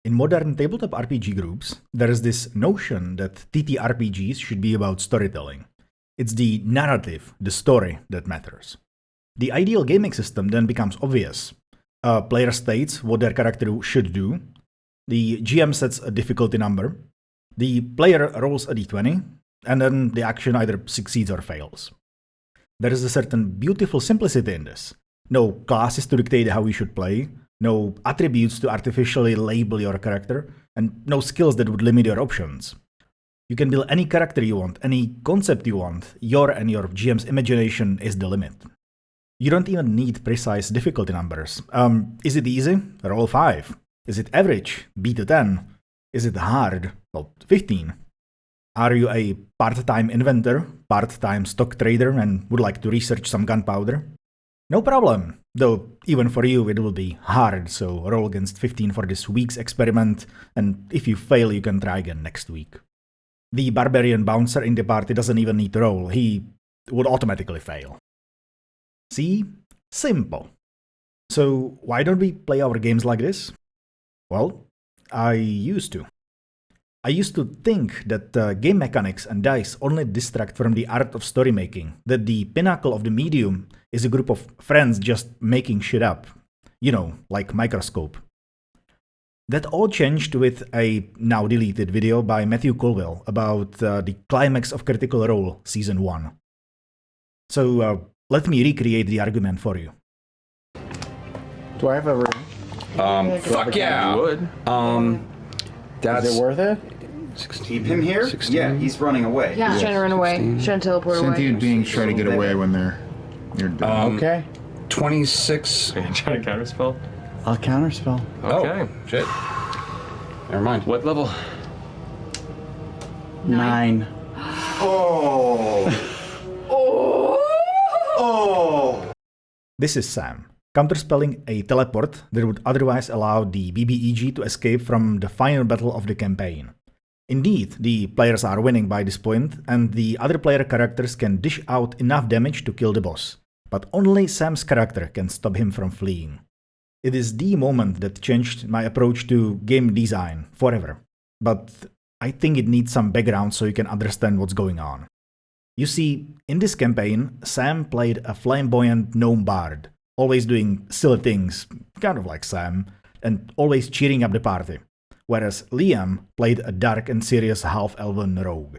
In modern tabletop RPG groups, there is this notion that TTRPGs should be about storytelling. It's the narrative, the story, that matters. The ideal gaming system then becomes obvious. A player states what their character should do, the GM sets a difficulty number, the player rolls a d20, and then the action either succeeds or fails. There is a certain beautiful simplicity in this. No classes to dictate how you should play, no attributes to artificially label your character, and no skills that would limit your options. You can build any character you want, any concept you want. Your and your GM's imagination is the limit. You don't even need precise difficulty numbers. Is it easy? Roll 5. Is it average? Beat a 10. Is it hard? Well, 15. Are you a part-time inventor, part-time stock trader, and would like to research some gunpowder? No problem, though even for you it will be hard, so roll against 15 for this week's experiment, and if you fail you can try again next week. The barbarian bouncer in the party doesn't even need to roll, he would automatically fail. See? Simple. So why don't we play our games like this? Well, I used to. I used to think that game mechanics and dice only distract from the art of story making, that the pinnacle of the medium is a group of friends just making shit up. You know, like Microscope. That all changed with a now deleted video by Matthew Colville about the climax of Critical Role Season 1. So let me recreate the argument for you. Do I have a ring? Fuck yeah! Would. Is it worth it? Keep him here? 16. Yeah, he's running away. Yeah, he's trying to run away. 16. Trying to teleport away. Cynthia beings try to get away when you're done. Okay. 26. Are you trying to counterspell? I'll counterspell. Okay. Oh, shit. Never mind. What level? 9. Oh! Oh! This is Sam, counterspelling a teleport that would otherwise allow the BBEG to escape from the final battle of the campaign. Indeed, the players are winning by this point, and the other player characters can dish out enough damage to kill the boss, but only Sam's character can stop him from fleeing. It is the moment that changed my approach to game design forever, but I think it needs some background so you can understand what's going on. You see, in this campaign, Sam played a flamboyant gnome bard, always doing silly things, kind of like Sam, and always cheering up the party, whereas Liam played a dark and serious half-elven rogue.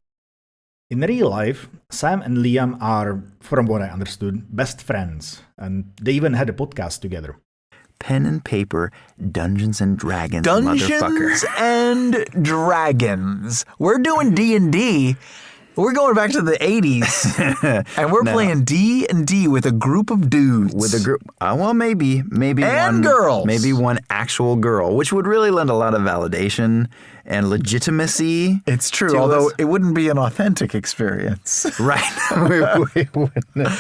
In real life, Sam and Liam are, from what I understood, best friends, and they even had a podcast together. Pen and paper, Dungeons and Dragons, Dungeons motherfucker. and Dragons. We're doing D&D. We're going back to the 80s, and we're playing D&D with a group of dudes. With a group, well, maybe And one, girls. maybe one actual girl, which would really lend a lot of validation and legitimacy. It's true, to although us. it wouldn't be an authentic experience. Right? we wouldn't.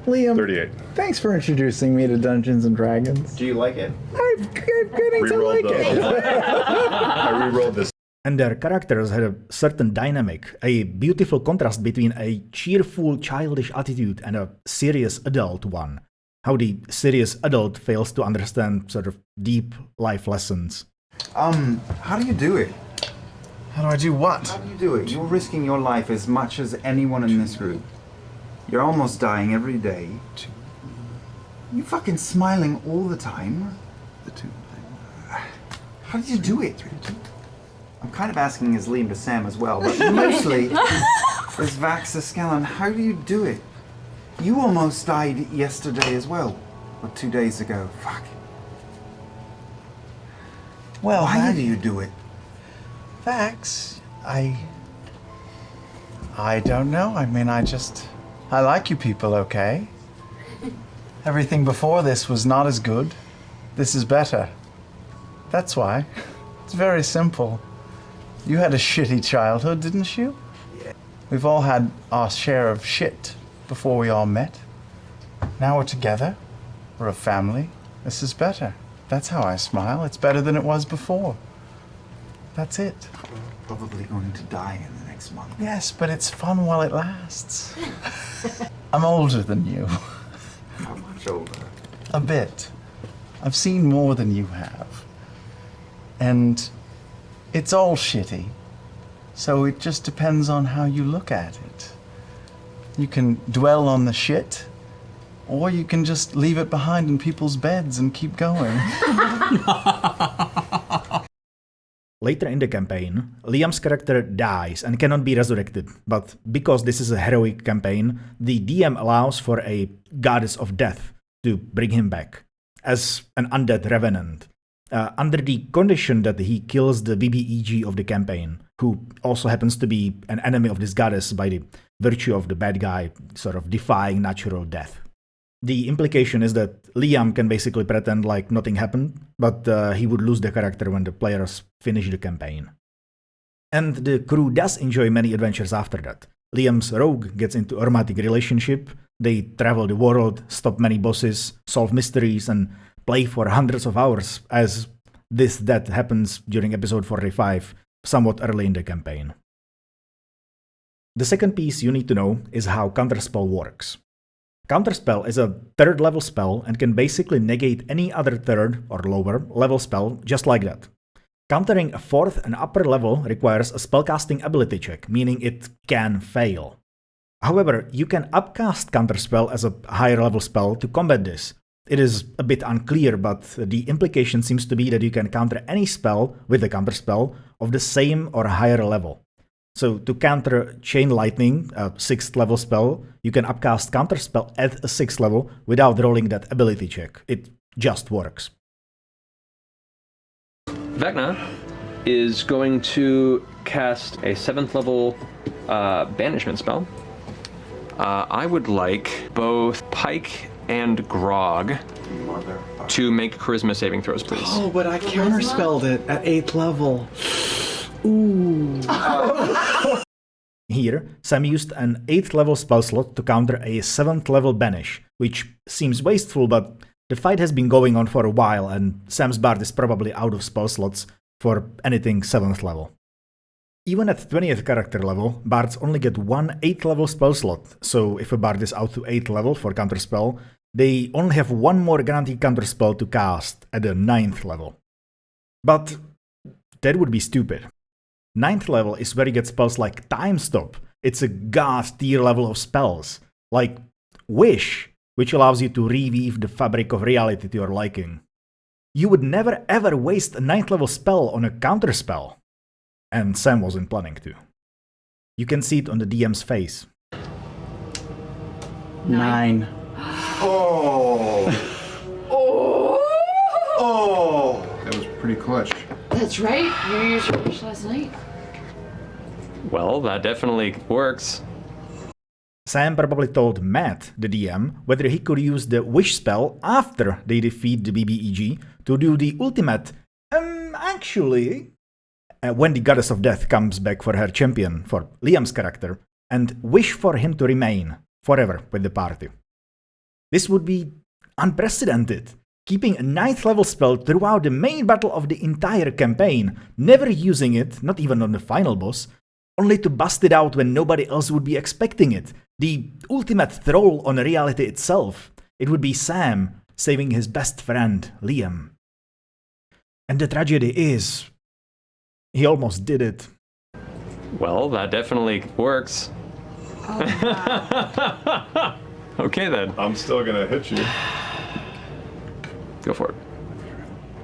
Liam, 38. thanks for introducing me to Dungeons and Dragons. Do you like it? I'm getting to like it. I re-rolled this. And their characters had a certain dynamic, a beautiful contrast between a cheerful, childish attitude and a serious adult one. How the serious adult fails to understand sort of deep life lessons. How do you do it? How do I do what? How do you do it? You're risking your life as much as anyone in this group. You're almost dying every day. You're fucking smiling all the time. How did you do it? I'm kind of asking as Liam to Sam as well, but mostly as Vax Escalon. How do you do it? You almost died yesterday as well, or 2 days ago. Fuck. Well, Why do you do it? Vax, I don't know. I mean, I like you people, okay? Everything before this was not as good. This is better. That's why. It's very simple. You had a shitty childhood, didn't you? Yeah. We've all had our share of shit before we all met. Now we're together. We're a family. This is better. That's how I smile. It's better than it was before. That's it. Probably going to die in the next month. Yes, but it's fun while it lasts. I'm older than you. How much older? A bit. I've seen more than you have. And it's all shitty. So it just depends on how you look at it. You can dwell on the shit, or you can just leave it behind in people's beds and keep going. Later in the campaign, Liam's character dies and cannot be resurrected, but because this is a heroic campaign, the DM allows for a goddess of death to bring him back as an undead revenant, under the condition that he kills the BBEG of the campaign, who also happens to be an enemy of this goddess by the virtue of the bad guy sort of defying natural death. The implication is that Liam can basically pretend like nothing happened, but he would lose the character when the players finish the campaign. And the crew does enjoy many adventures after that. Liam's rogue gets into a romantic relationship, they travel the world, stop many bosses, solve mysteries, and play for hundreds of hours, as that happens during episode 45, somewhat early in the campaign. The second piece you need to know is how Counterspell works. Counterspell is a third level spell and can basically negate any other third or lower level spell just like that. Countering a fourth and upper level requires a spellcasting ability check, meaning it can fail. However, you can upcast Counterspell as a higher level spell to combat this. It is a bit unclear, but the implication seems to be that you can counter any spell with a Counterspell of the same or higher level. So to counter Chain Lightning, a 6th level spell, you can upcast Counterspell at a 6th level without rolling that ability check. It just works. Vecna is going to cast a 7th level banishment spell. I would like both Pike and Grog to make charisma saving throws, please. Oh, but I counterspelled it at 8th level. Ooh. Here, Sam used an 8th level spell slot to counter a 7th level banish, which seems wasteful, but the fight has been going on for a while and Sam's bard is probably out of spell slots for anything 7th level. Even at 20th character level, bards only get one 8th level spell slot, so if a bard is out to 8th level for counterspell, they only have one more guaranteed counterspell to cast at the 9th level. But that would be stupid. 9th level is where you get spells like Time Stop. It's a god tier level of spells, like Wish, which allows you to reweave the fabric of reality to your liking. You would never ever waste a 9th level spell on a counterspell. And Sam wasn't planning to. You can see it on the DM's face. 9. Oh! Oh! That was pretty clutch. That's right. You used your wish last night. Well, that definitely works. Sam probably told Matt, the DM, whether he could use the Wish spell after they defeat the BBEG to do the ultimate, when the Goddess of Death comes back for her champion, for Liam's character, and wish for him to remain forever with the party. This would be unprecedented, keeping a 9th level spell throughout the main battle of the entire campaign, never using it, not even on the final boss, only to bust it out when nobody else would be expecting it. The ultimate thrall on reality itself. It would be Sam saving his best friend, Liam. And the tragedy is, he almost did it. Well, that definitely works. Oh, Okay then. I'm still gonna hit you. Go for it.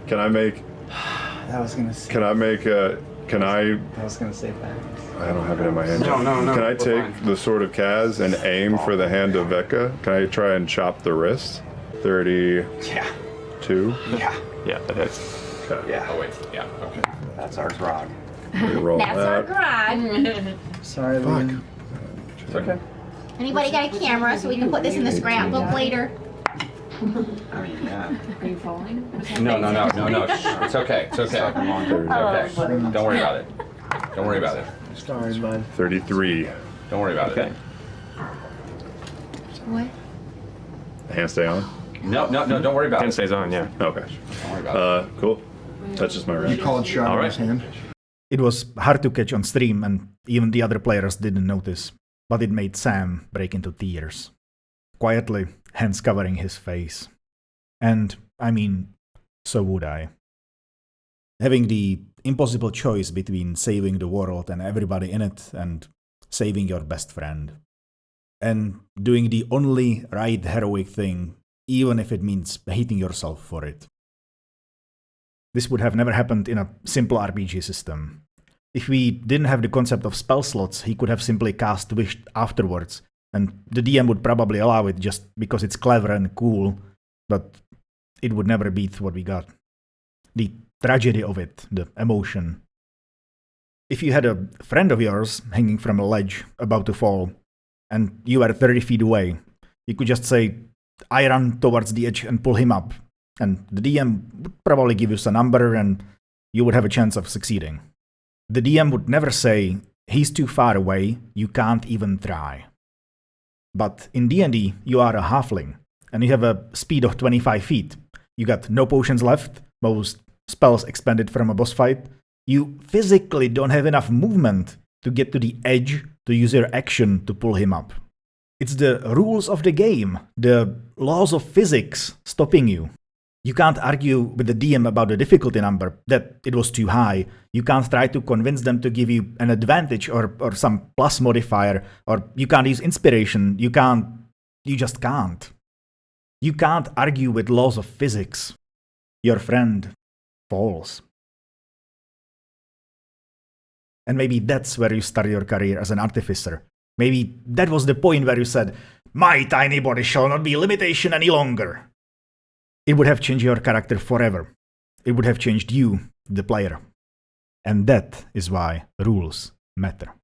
Can I make? I was gonna say. Can I make a? Can I? I was gonna say that. I don't have it in my hand. No. Can I we're take fine. the sword of Kaz and aim for the hand of Vecca? Can I try and chop the wrist? 32. Yeah. Yeah, that hits. Okay. Yeah. Oh wait. Yeah. Okay. That's our grog. We roll That's our that. grog. Sorry, Liam. It's okay. Anybody got a camera so we can put this in the scrapbook later? I mean, yeah. Are you falling? No. Shh. It's okay. It's okay. It's okay. Don't worry about it. Don't worry about it. Sorry, bud. 33. Don't worry about Okay. it. What? The hand stay on? No. Don't worry about Hand it. stays on, yeah. Okay. Don't worry about it. Cool. Touches my You wrist. called shot All in right. his hand. It was hard to catch on stream, and even the other players didn't notice, but it made Sam break into tears. Quietly, hands covering his face. And, I mean, so would I. Having the impossible choice between saving the world and everybody in it and saving your best friend. And doing the only right heroic thing, even if it means hating yourself for it. This would have never happened in a simple RPG system. If we didn't have the concept of spell slots, he could have simply cast Wish afterwards, and the DM would probably allow it just because it's clever and cool, but it would never beat what we got. The tragedy of it, the emotion. If you had a friend of yours hanging from a ledge, about to fall, and you were 30 feet away, you could just say, I run towards the edge and pull him up, and the DM would probably give you a number and you would have a chance of succeeding. The DM would never say, he's too far away, you can't even try. But in D&D, you are a halfling, and you have a speed of 25 feet. You got no potions left, most spells expended from a boss fight. You physically don't have enough movement to get to the edge to use your action to pull him up. It's the rules of the game, the laws of physics stopping you. You can't argue with the DM about the difficulty number, that it was too high. You can't try to convince them to give you an advantage or some plus modifier, or you can't use inspiration. You just can't. You can't argue with laws of physics. Your friend falls. And maybe that's where you start your career as an artificer. Maybe that was the point where you said, my tiny body shall not be a limitation any longer. It would have changed your character forever. It would have changed you, the player. And that is why rules matter.